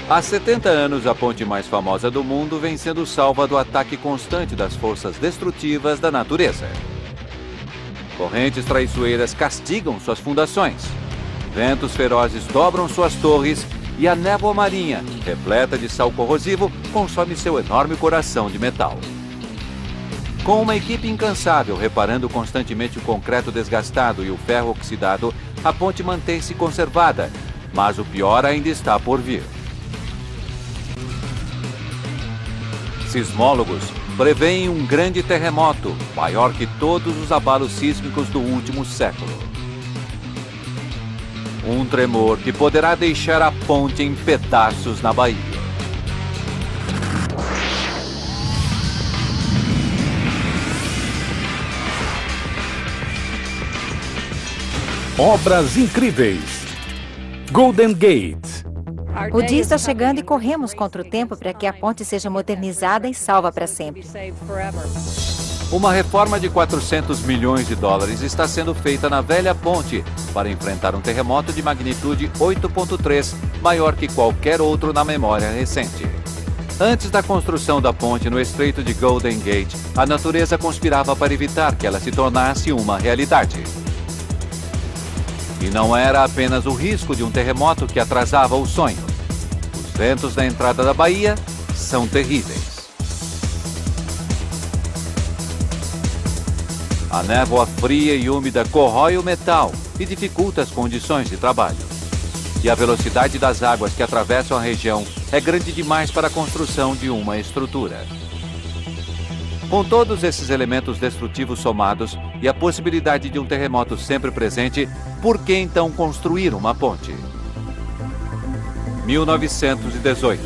Há 70 anos, a ponte mais famosa do mundo vem sendo salva do ataque constante das forças destrutivas da natureza. Correntes traiçoeiras castigam suas fundações. Ventos ferozes dobram suas torres e a névoa marinha, repleta de sal corrosivo, consome seu enorme coração de metal. Com uma equipe incansável reparando constantemente o concreto desgastado e o ferro oxidado, a ponte mantém-se conservada, mas o pior ainda está por vir. Sismólogos preveem um grande terremoto, maior que todos os abalos sísmicos do último século. Um tremor que poderá deixar a ponte em pedaços na Bahia. Obras incríveis. Golden Gate. O dia está chegando e corremos contra o tempo para que a ponte seja modernizada e salva para sempre. Uma reforma de 400 milhões de dólares está sendo feita na velha ponte para enfrentar um terremoto de magnitude 8.3, maior que qualquer outro na memória recente. Antes da construção da ponte no Estreito de Golden Gate, a natureza conspirava para evitar que ela se tornasse uma realidade. E não era apenas o risco de um terremoto que atrasava o sonho. Os ventos na entrada da Bahia são terríveis. A névoa fria e úmida corrói o metal e dificulta as condições de trabalho. E a velocidade das águas que atravessam a região é grande demais para a construção de uma estrutura. Com todos esses elementos destrutivos somados e a possibilidade de um terremoto sempre presente, por que então construir uma ponte? 1918.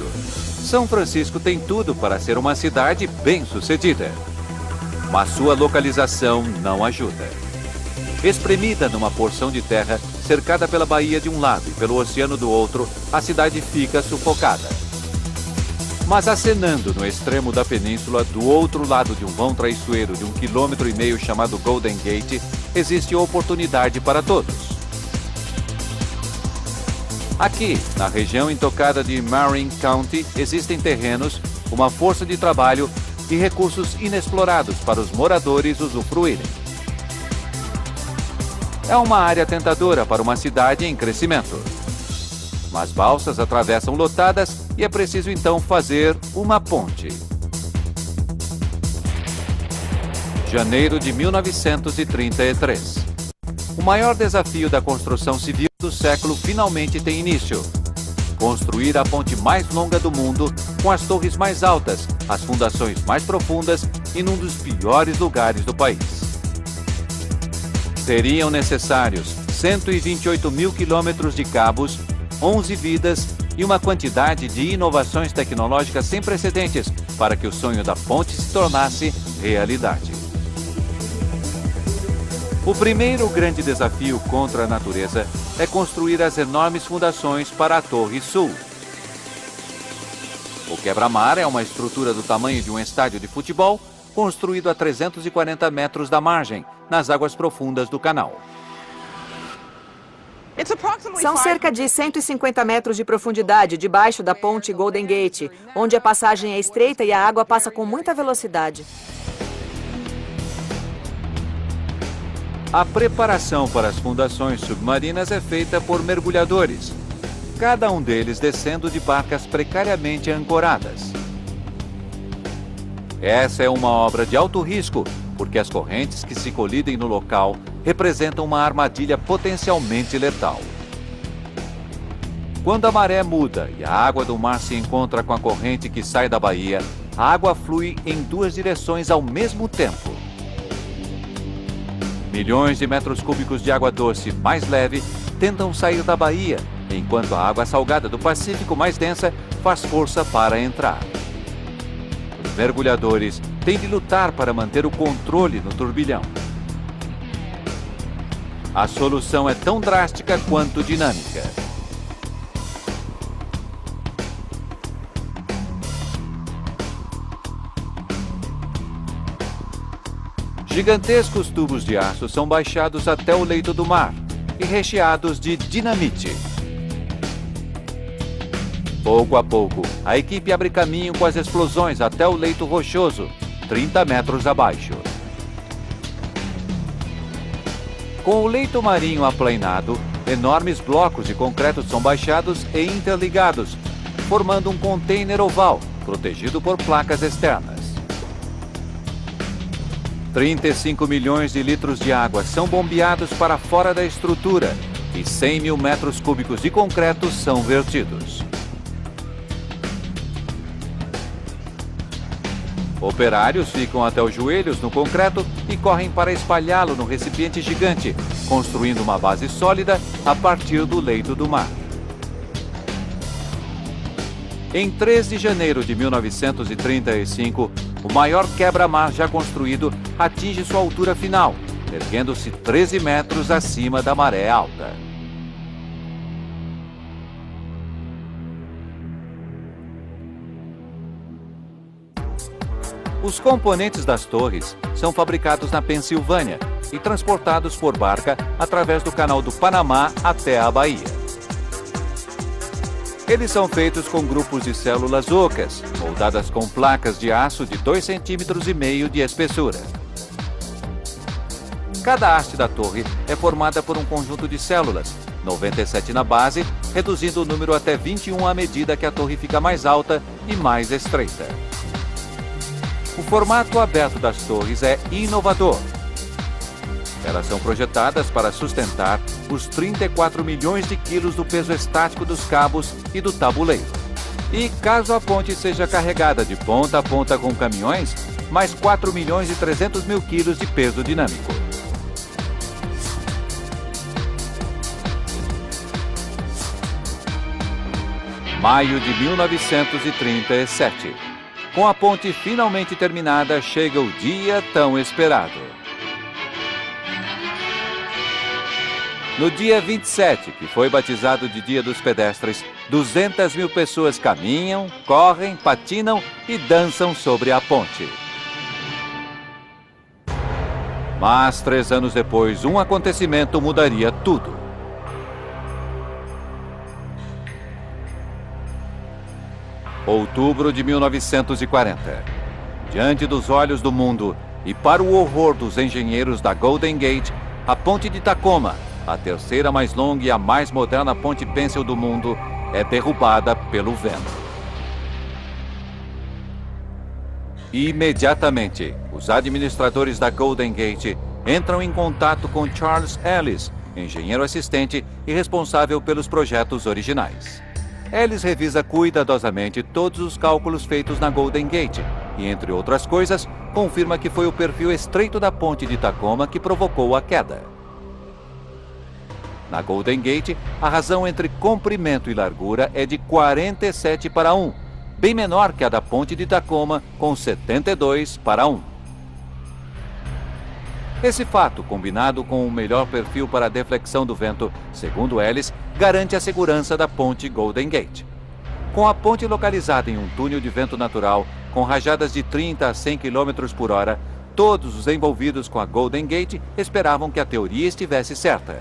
São Francisco tem tudo para ser uma cidade bem-sucedida. Mas sua localização não ajuda. Espremida numa porção de terra, cercada pela baía de um lado e pelo oceano do outro, a cidade fica sufocada. Mas acenando no extremo da península, do outro lado de um vão traiçoeiro de 1,5 km chamado Golden Gate, existe oportunidade para todos. Aqui, na região intocada de Marin County, existem terrenos, uma força de trabalho e recursos inexplorados para os moradores usufruírem. É uma área tentadora para uma cidade em crescimento. Mas balsas atravessam lotadas e é preciso então fazer uma ponte. Janeiro de 1933. O maior desafio da construção civil do século finalmente tem início. Construir a ponte mais longa do mundo, com as torres mais altas, as fundações mais profundas e num dos piores lugares do país. Seriam necessários 128 mil quilômetros de cabos, 11 vidas e uma quantidade de inovações tecnológicas sem precedentes para que o sonho da ponte se tornasse realidade. O primeiro grande desafio contra a natureza é construir as enormes fundações para a Torre Sul. O quebra-mar é uma estrutura do tamanho de um estádio de futebol, construído a 340 metros da margem, nas águas profundas do canal. São cerca de 150 metros de profundidade debaixo da ponte Golden Gate, onde a passagem é estreita e a água passa com muita velocidade. A preparação para as fundações submarinas é feita por mergulhadores, cada um deles descendo de barcas precariamente ancoradas. Essa é uma obra de alto risco, porque as correntes que se colidem no local representam uma armadilha potencialmente letal. Quando a maré muda e a água do mar se encontra com a corrente que sai da baía, a água flui em duas direções ao mesmo tempo. Milhões de metros cúbicos de água doce mais leve tentam sair da baía, enquanto a água salgada do Pacífico mais densa faz força para entrar. Os mergulhadores têm de lutar para manter o controle no turbilhão. A solução é tão drástica quanto dinâmica. Gigantescos tubos de aço são baixados até o leito do mar e recheados de dinamite. Pouco a pouco, a equipe abre caminho com as explosões até o leito rochoso, 30 metros abaixo. Com o leito marinho aplanado, enormes blocos de concreto são baixados e interligados, formando um container oval, protegido por placas externas. 35 milhões de litros de água são bombeados para fora da estrutura e 100 mil metros cúbicos de concreto são vertidos. Operários ficam até os joelhos no concreto e correm para espalhá-lo no recipiente gigante, construindo uma base sólida a partir do leito do mar. Em 3 de janeiro de 1935, o maior quebra-mar já construído atinge sua altura final, erguendo-se 13 metros acima da maré alta. Os componentes das torres são fabricados na Pensilvânia e transportados por barca através do Canal do Panamá até a Bahia. Eles são feitos com grupos de células ocas, moldadas com placas de aço de 2,5 cm de espessura. Cada haste da torre é formada por um conjunto de células, 97 na base, reduzindo o número até 21 à medida que a torre fica mais alta e mais estreita. O formato aberto das torres é inovador. Elas são projetadas para sustentar os 34 milhões de quilos do peso estático dos cabos e do tabuleiro. E caso a ponte seja carregada de ponta a ponta com caminhões, mais 4 milhões e 300 mil quilos de peso dinâmico. Maio de 1937. Com a ponte finalmente terminada, chega o dia tão esperado. No dia 27, que foi batizado de Dia dos Pedestres, 200 mil pessoas caminham, correm, patinam e dançam sobre a ponte. Mas 3 anos depois, um acontecimento mudaria tudo. Outubro de 1940. Diante dos olhos do mundo e para o horror dos engenheiros da Golden Gate, a ponte de Tacoma, a terceira mais longa e a mais moderna ponte pêncil do mundo, é derrubada pelo vento. Imediatamente, os administradores da Golden Gate entram em contato com Charles Ellis, engenheiro assistente e responsável pelos projetos originais. Ellis revisa cuidadosamente todos os cálculos feitos na Golden Gate e, entre outras coisas, confirma que foi o perfil estreito da ponte de Tacoma que provocou a queda. Na Golden Gate, a razão entre comprimento e largura é de 47:1, bem menor que a da ponte de Tacoma, com 72:1. Esse fato, combinado com um melhor perfil para a deflexão do vento, segundo Ellis, garante a segurança da ponte Golden Gate. Com a ponte localizada em um túnel de vento natural, com rajadas de 30 a 100 km por hora, todos os envolvidos com a Golden Gate esperavam que a teoria estivesse certa.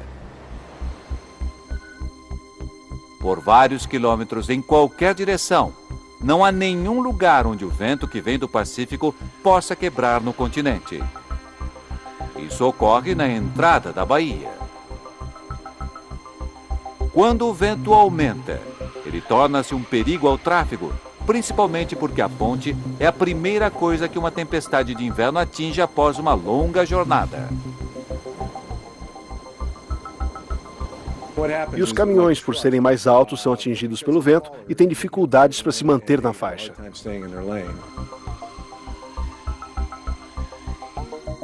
Por vários quilômetros em qualquer direção, não há nenhum lugar onde o vento que vem do Pacífico possa quebrar no continente. Isso ocorre na entrada da baía. Quando o vento aumenta, ele torna-se um perigo ao tráfego, principalmente porque a ponte é a primeira coisa que uma tempestade de inverno atinge após uma longa jornada. E os caminhões, por serem mais altos, são atingidos pelo vento e têm dificuldades para se manter na faixa.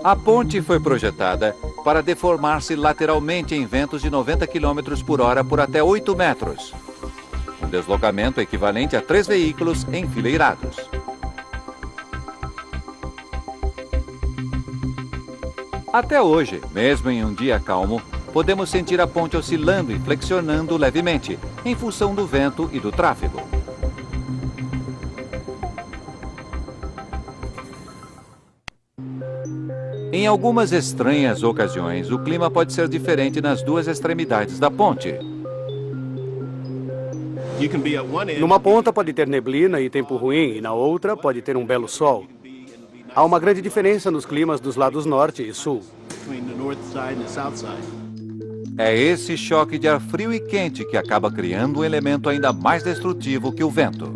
A ponte foi projetada para deformar-se lateralmente em ventos de 90 km por hora por até 8 metros. Um deslocamento equivalente a 3 veículos enfileirados. Até hoje, mesmo em um dia calmo, podemos sentir a ponte oscilando e flexionando levemente, em função do vento e do tráfego. Em algumas estranhas ocasiões, o clima pode ser diferente nas duas extremidades da ponte. Numa ponta pode ter neblina e tempo ruim, e na outra pode ter um belo sol. Há uma grande diferença nos climas dos lados norte e sul. É esse choque de ar frio e quente que acaba criando um elemento ainda mais destrutivo que o vento.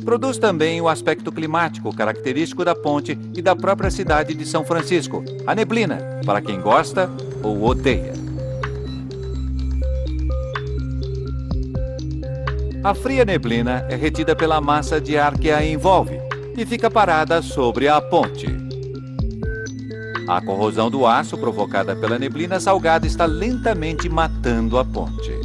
Produz também o aspecto climático característico da ponte e da própria cidade de São Francisco, a neblina, para quem gosta ou odeia. A fria neblina é retida pela massa de ar que a envolve e fica parada sobre a ponte. A corrosão do aço provocada pela neblina salgada está lentamente matando a ponte.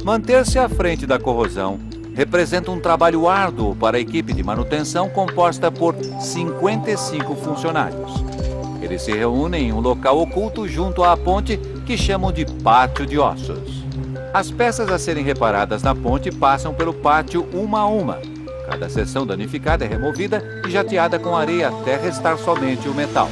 Manter-se à frente da corrosão representa um trabalho árduo para a equipe de manutenção composta por 55 funcionários. Eles se reúnem em um local oculto junto à ponte que chamam de pátio de ossos. As peças a serem reparadas na ponte passam pelo pátio uma a uma. Cada seção danificada é removida e jateada com areia até restar somente o metal.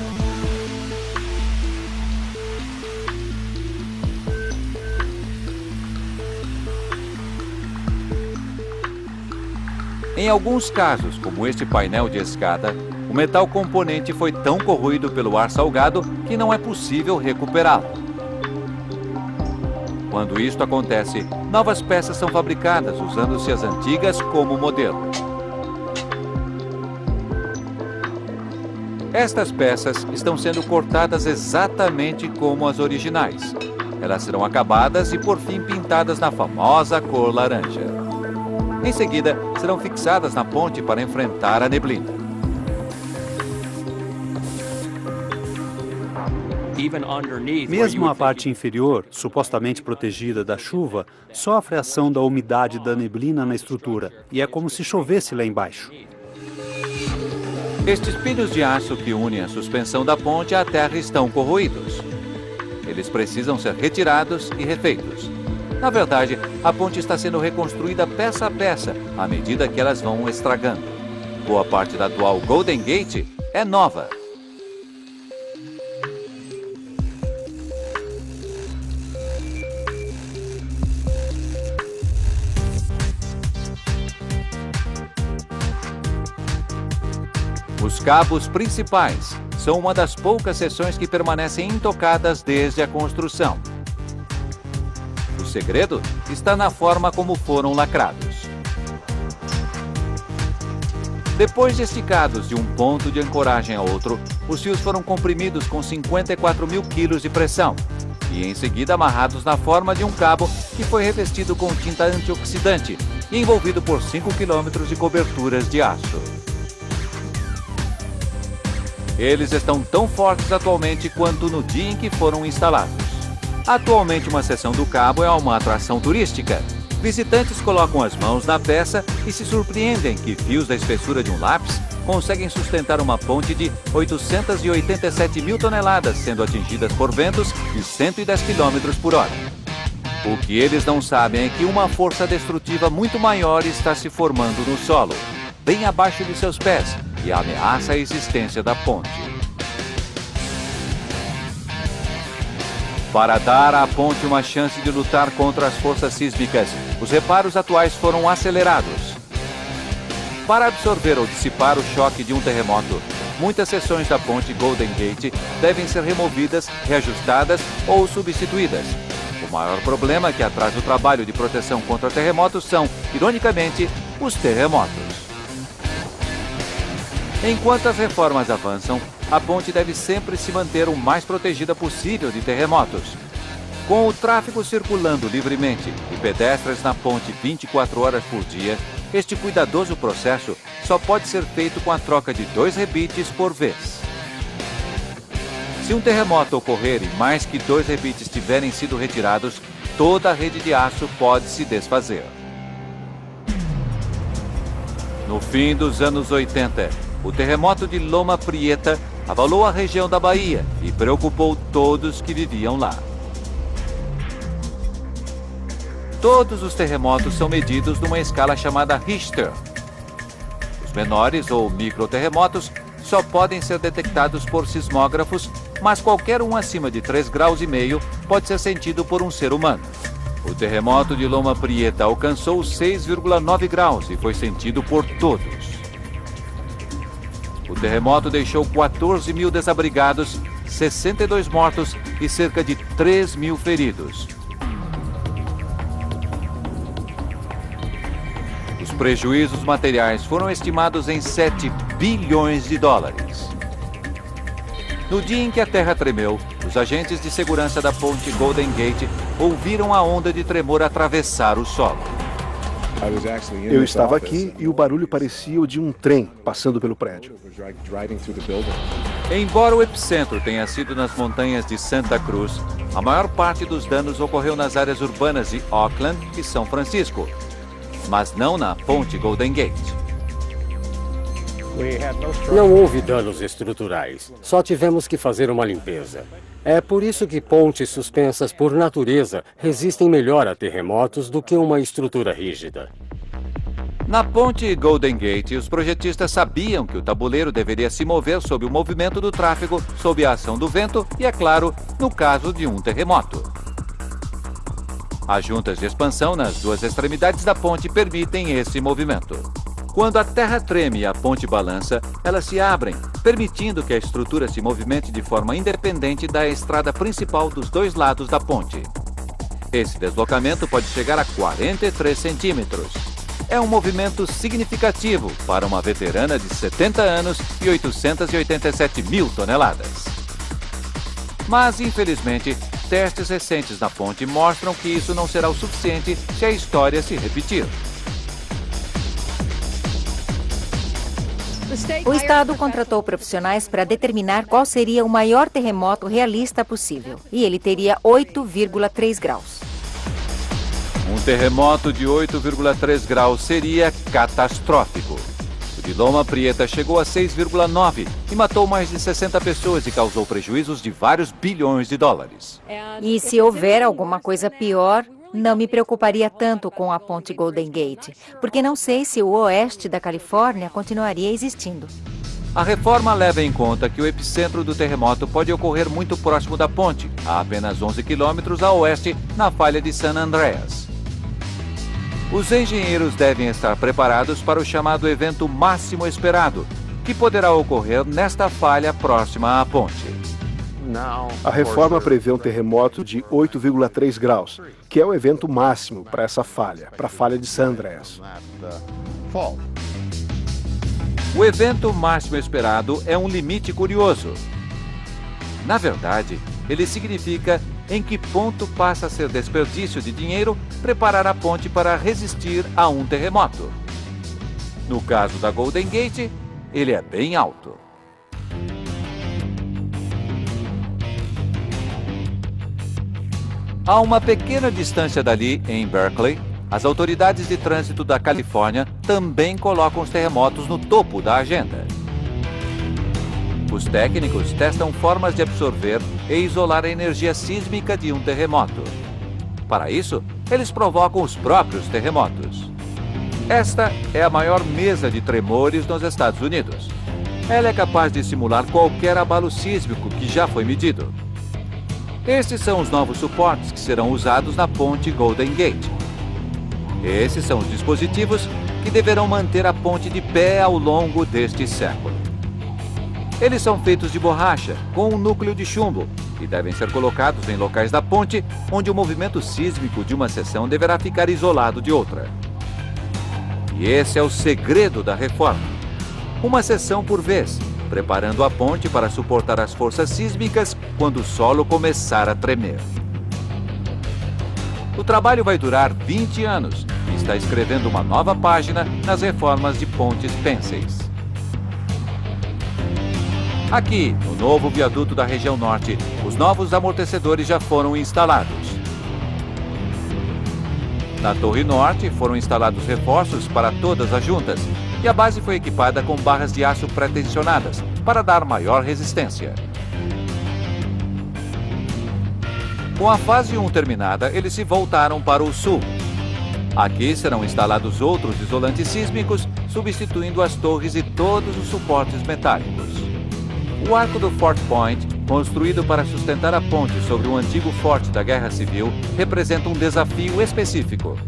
Em alguns casos, como este painel de escada, o metal componente foi tão corroído pelo ar salgado que não é possível recuperá-lo. Quando isto acontece, novas peças são fabricadas usando-se as antigas como modelo. Estas peças estão sendo cortadas exatamente como as originais. Elas serão acabadas e, por fim, pintadas na famosa cor laranja. Em seguida, serão fixadas na ponte para enfrentar a neblina. Mesmo a parte inferior, supostamente protegida da chuva, sofre a ação da umidade da neblina na estrutura, e é como se chovesse lá embaixo. Estes pilhos de aço que unem a suspensão da ponte à terra estão corroídos. Eles precisam ser retirados e refeitos. Na verdade, a ponte está sendo reconstruída peça a peça, à medida que elas vão estragando. Boa parte da atual Golden Gate é nova. Os cabos principais são uma das poucas seções que permanecem intocadas desde a construção. O segredo está na forma como foram lacrados. Depois de esticados de um ponto de ancoragem a outro, os fios foram comprimidos com 54 mil quilos de pressão e em seguida amarrados na forma de um cabo que foi revestido com tinta antioxidante e envolvido por 5 quilômetros de coberturas de aço. Eles estão tão fortes atualmente quanto no dia em que foram instalados. Atualmente, uma seção do cabo é uma atração turística. Visitantes colocam as mãos na peça e se surpreendem que fios da espessura de um lápis conseguem sustentar uma ponte de 887 mil toneladas, sendo atingidas por ventos de 110 km por hora. O que eles não sabem é que uma força destrutiva muito maior está se formando no solo, bem abaixo de seus pés, e ameaça a existência da ponte. Para dar à ponte uma chance de lutar contra as forças sísmicas, os reparos atuais foram acelerados. Para absorver ou dissipar o choque de um terremoto, muitas seções da ponte Golden Gate devem ser removidas, reajustadas ou substituídas. O maior problema que atrasa o trabalho de proteção contra terremotos são, ironicamente, os terremotos. Enquanto as reformas avançam, a ponte deve sempre se manter o mais protegida possível de terremotos. Com o tráfego circulando livremente e pedestres na ponte 24 horas por dia, este cuidadoso processo só pode ser feito com a troca de 2 rebites por vez. Se um terremoto ocorrer e mais que 2 rebites tiverem sido retirados, toda a rede de aço pode se desfazer. No fim dos anos 80, o terremoto de Loma Prieta abalou a região da Bahia e preocupou todos que viviam lá. Todos os terremotos são medidos numa escala chamada Richter. Os menores ou microterremotos só podem ser detectados por sismógrafos, mas qualquer um acima de 3,5 graus pode ser sentido por um ser humano. O terremoto de Loma Prieta alcançou 6,9 graus e foi sentido por todos. O terremoto deixou 14 mil desabrigados, 62 mortos e cerca de 3 mil feridos. Os prejuízos materiais foram estimados em 7 bilhões de dólares. No dia em que a terra tremeu, os agentes de segurança da ponte Golden Gate ouviram a onda de tremor atravessar o solo. Eu estava aqui e o barulho parecia o de um trem passando pelo prédio. Embora o epicentro tenha sido nas montanhas de Santa Cruz, a maior parte dos danos ocorreu nas áreas urbanas de Oakland e São Francisco, mas não na ponte Golden Gate. Não houve danos estruturais, só tivemos que fazer uma limpeza. É por isso que pontes suspensas por natureza resistem melhor a terremotos do que uma estrutura rígida. Na ponte Golden Gate, os projetistas sabiam que o tabuleiro deveria se mover sob o movimento do tráfego, sob a ação do vento e, é claro, no caso de um terremoto. As juntas de expansão nas duas extremidades da ponte permitem esse movimento. Quando a terra treme e a ponte balança, elas se abrem, permitindo que a estrutura se movimente de forma independente da estrada principal dos dois lados da ponte. Esse deslocamento pode chegar a 43 centímetros. É um movimento significativo para uma veterana de 70 anos e 887 mil toneladas. Mas, infelizmente, testes recentes na ponte mostram que isso não será o suficiente se a história se repetir. O Estado contratou profissionais para determinar qual seria o maior terremoto realista possível. E ele teria 8,3 graus. Um terremoto de 8,3 graus seria catastrófico. O de Loma Prieta chegou a 6,9 e matou mais de 60 pessoas e causou prejuízos de vários bilhões de dólares. E se houver alguma coisa pior, não me preocuparia tanto com a ponte Golden Gate, porque não sei se o oeste da Califórnia continuaria existindo. A reforma leva em conta que o epicentro do terremoto pode ocorrer muito próximo da ponte, a apenas 11 quilômetros a oeste, na falha de San Andreas. Os engenheiros devem estar preparados para o chamado evento máximo esperado, que poderá ocorrer nesta falha próxima à ponte. A reforma prevê um terremoto de 8,3 graus, que é o evento máximo para essa falha, para a falha de San Andreas. O evento máximo esperado é um limite curioso. Na verdade, ele significa em que ponto passa a ser desperdício de dinheiro preparar a ponte para resistir a um terremoto. No caso da Golden Gate, ele é bem alto. A uma pequena distância dali, em Berkeley, as autoridades de trânsito da Califórnia também colocam os terremotos no topo da agenda. Os técnicos testam formas de absorver e isolar a energia sísmica de um terremoto. Para isso, eles provocam os próprios terremotos. Esta é a maior mesa de tremores nos Estados Unidos. Ela é capaz de simular qualquer abalo sísmico que já foi medido. Estes são os novos suportes que serão usados na ponte Golden Gate. Esses são os dispositivos que deverão manter a ponte de pé ao longo deste século. Eles são feitos de borracha, com um núcleo de chumbo, e devem ser colocados em locais da ponte onde o movimento sísmico de uma seção deverá ficar isolado de outra. E esse é o segredo da reforma. Uma seção por vez, preparando a ponte para suportar as forças sísmicas quando o solo começar a tremer. O trabalho vai durar 20 anos e está escrevendo uma nova página nas reformas de pontes pênseis. Aqui, no novo viaduto da região norte, os novos amortecedores já foram instalados. Na Torre Norte, foram instalados reforços para todas as juntas e a base foi equipada com barras de aço pré-tensionadas para dar maior resistência. Com a fase 1 terminada, eles se voltaram para o sul. Aqui serão instalados outros isolantes sísmicos substituindo as torres e todos os suportes metálicos. O arco do Fort Point, construído para sustentar a ponte sobre um antigo forte da Guerra Civil, representa um desafio específico.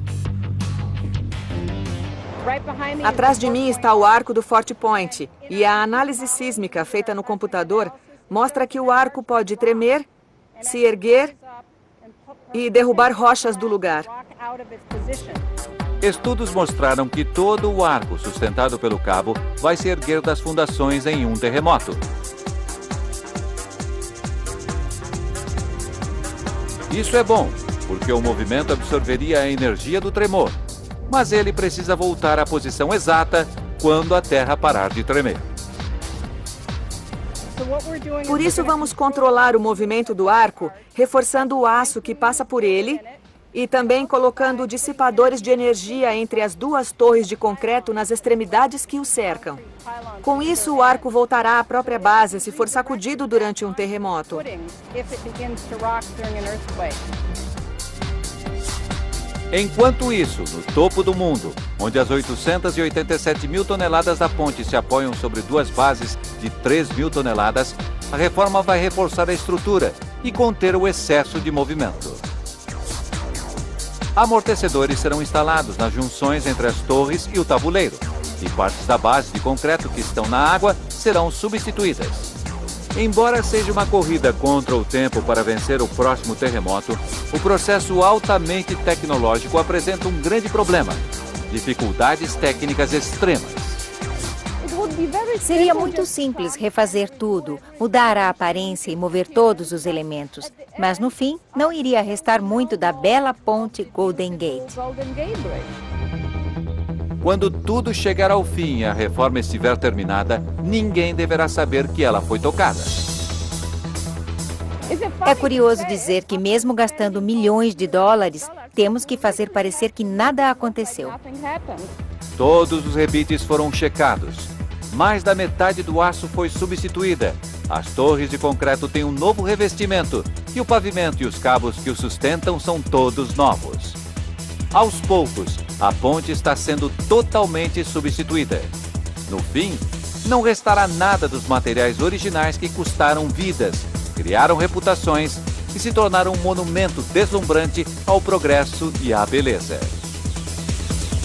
Atrás de mim está o arco do Fort Point, e a análise sísmica feita no computador mostra que o arco pode tremer, se erguer e derrubar rochas do lugar. Estudos mostraram que todo o arco sustentado pelo cabo vai se erguer das fundações em um terremoto. Isso é bom, porque o movimento absorveria a energia do tremor, mas ele precisa voltar à posição exata quando a Terra parar de tremer. Por isso, vamos controlar o movimento do arco, reforçando o aço que passa por ele e também colocando dissipadores de energia entre as duas torres de concreto nas extremidades que o cercam. Com isso, o arco voltará à própria base se for sacudido durante um terremoto. Enquanto isso, no topo do mundo, onde as 887 mil toneladas da ponte se apoiam sobre duas bases de 3 mil toneladas, a reforma vai reforçar a estrutura e conter o excesso de movimento. Amortecedores serão instalados nas junções entre as torres e o tabuleiro, e partes da base de concreto que estão na água serão substituídas. Embora seja uma corrida contra o tempo para vencer o próximo terremoto, o processo altamente tecnológico apresenta um grande problema: dificuldades técnicas extremas. Seria muito simples refazer tudo, mudar a aparência e mover todos os elementos. Mas no fim, não iria restar muito da bela ponte Golden Gate. Quando tudo chegar ao fim e a reforma estiver terminada, ninguém deverá saber que ela foi tocada. É curioso dizer que mesmo gastando milhões de dólares, temos que fazer parecer que nada aconteceu. Todos os rebites foram checados. Mais da metade do aço foi substituída. As torres de concreto têm um novo revestimento e o pavimento e os cabos que o sustentam são todos novos. Aos poucos, a ponte está sendo totalmente substituída. No fim, não restará nada dos materiais originais que custaram vidas, criaram reputações e se tornaram um monumento deslumbrante ao progresso e à beleza.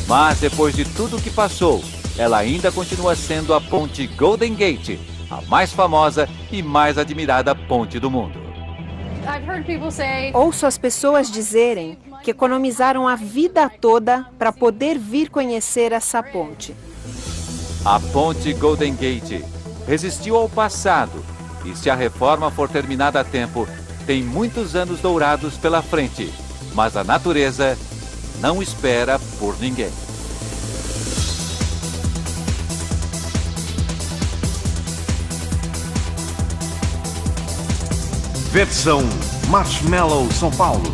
Mas depois de tudo o que passou, ela ainda continua sendo a ponte Golden Gate, a mais famosa e mais admirada ponte do mundo. Ouço as pessoas dizerem que economizaram a vida toda para poder vir conhecer essa ponte. A ponte Golden Gate resistiu ao passado e, se a reforma for terminada a tempo, tem muitos anos dourados pela frente. Mas a natureza não espera por ninguém. Versão Marshmallow São Paulo.